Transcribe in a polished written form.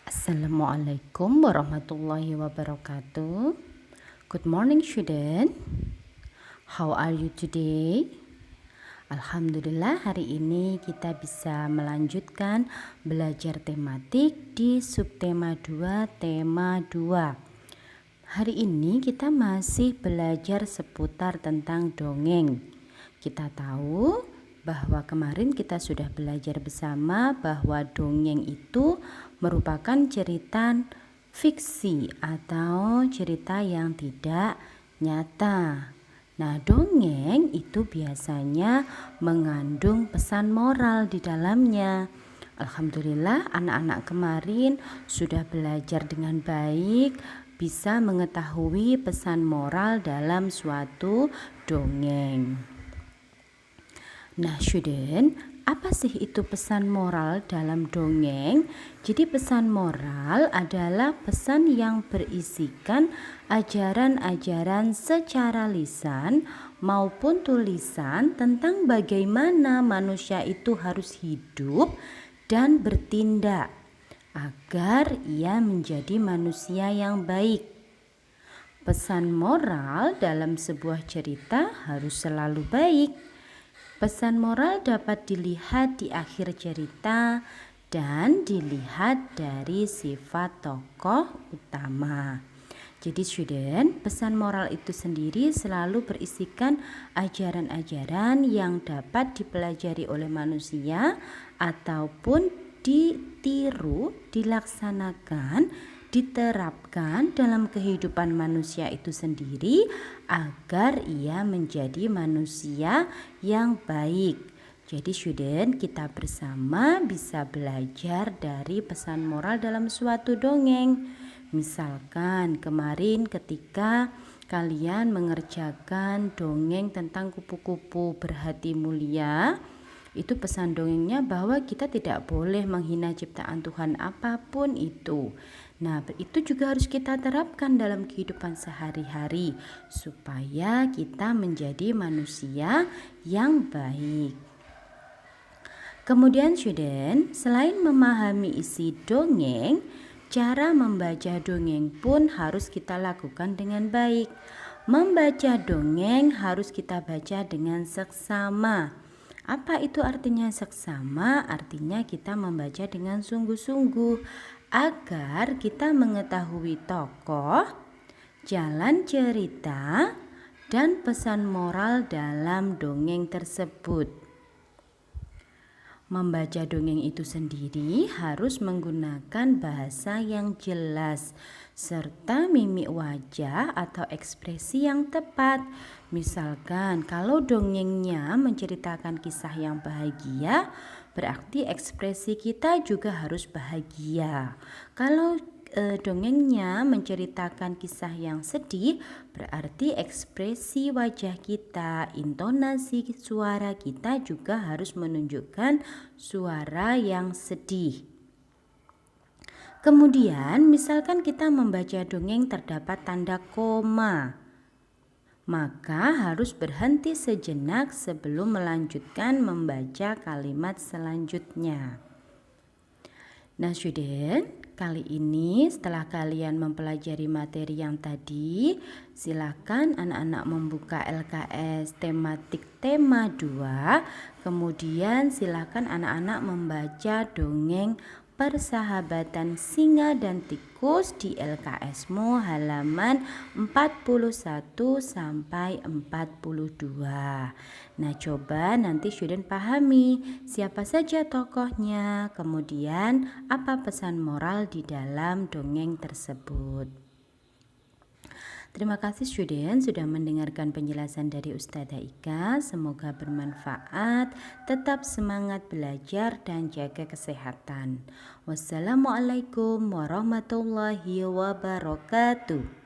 Assalamualaikum warahmatullahi wabarakatuh. Good morning student. How are you today? Alhamdulillah hari ini kita bisa melanjutkan belajar tematik di subtema 2 tema 2. Hari ini kita masih belajar seputar tentang dongeng. Kita tahu bahwa kemarin kita sudah belajar bersama bahwa dongeng itu merupakan cerita fiksi atau cerita yang tidak nyata. Nah, dongeng itu biasanya mengandung pesan moral di dalamnya. Alhamdulillah anak-anak kemarin sudah belajar dengan baik, bisa mengetahui pesan moral dalam suatu dongeng. Nah, student, apa sih itu pesan moral dalam dongeng? Jadi pesan moral adalah pesan yang berisikan ajaran-ajaran secara lisan maupun tulisan tentang bagaimana manusia itu harus hidup dan bertindak agar ia menjadi manusia yang baik. Pesan moral dalam sebuah cerita harus selalu baik. Pesan moral dapat dilihat di akhir cerita dan dilihat dari sifat tokoh utama. Jadi student, pesan moral itu sendiri selalu berisikan ajaran-ajaran yang dapat dipelajari oleh manusia ataupun ditiru, dilaksanakan, diterapkan dalam kehidupan manusia itu sendiri agar ia menjadi manusia yang baik. Jadi student, kita bersama bisa belajar dari pesan moral dalam suatu dongeng. Misalkan kemarin ketika kalian mengerjakan dongeng tentang kupu-kupu berhati mulia, itu pesan dongengnya bahwa kita tidak boleh menghina ciptaan Tuhan apapun itu. Nah, itu juga harus kita terapkan dalam kehidupan sehari-hari supaya kita menjadi manusia yang baik. Kemudian student, selain memahami isi dongeng, cara membaca dongeng pun harus kita lakukan dengan baik. Membaca dongeng harus kita baca dengan seksama. Apa itu artinya seksama? Artinya kita membaca dengan sungguh-sungguh agar kita mengetahui tokoh, jalan cerita, dan pesan moral dalam dongeng tersebut. Membaca dongeng itu sendiri harus menggunakan bahasa yang jelas serta mimik wajah atau ekspresi yang tepat. Misalkan kalau dongengnya menceritakan kisah yang bahagia, berarti ekspresi kita juga harus bahagia. Kalau dongengnya menceritakan kisah yang sedih, berarti ekspresi wajah kita, intonasi suara kita juga harus menunjukkan suara yang sedih. Kemudian, misalkan kita membaca dongeng terdapat tanda koma, maka harus berhenti sejenak sebelum melanjutkan membaca kalimat selanjutnya. Nah, student, kali ini setelah kalian mempelajari materi yang tadi, silakan anak-anak membuka LKS tematik tema 2. Kemudian silakan anak-anak membaca dongeng Persahabatan Singa dan Tikus di LKS-mu halaman 41 sampai 42. Nah, coba nanti student pahami siapa saja tokohnya, kemudian apa pesan moral di dalam dongeng tersebut. Terima kasih student sudah mendengarkan penjelasan dari Ustazah Ika. Semoga bermanfaat. Tetap semangat belajar dan jaga kesehatan. Wassalamualaikum warahmatullahi wabarakatuh.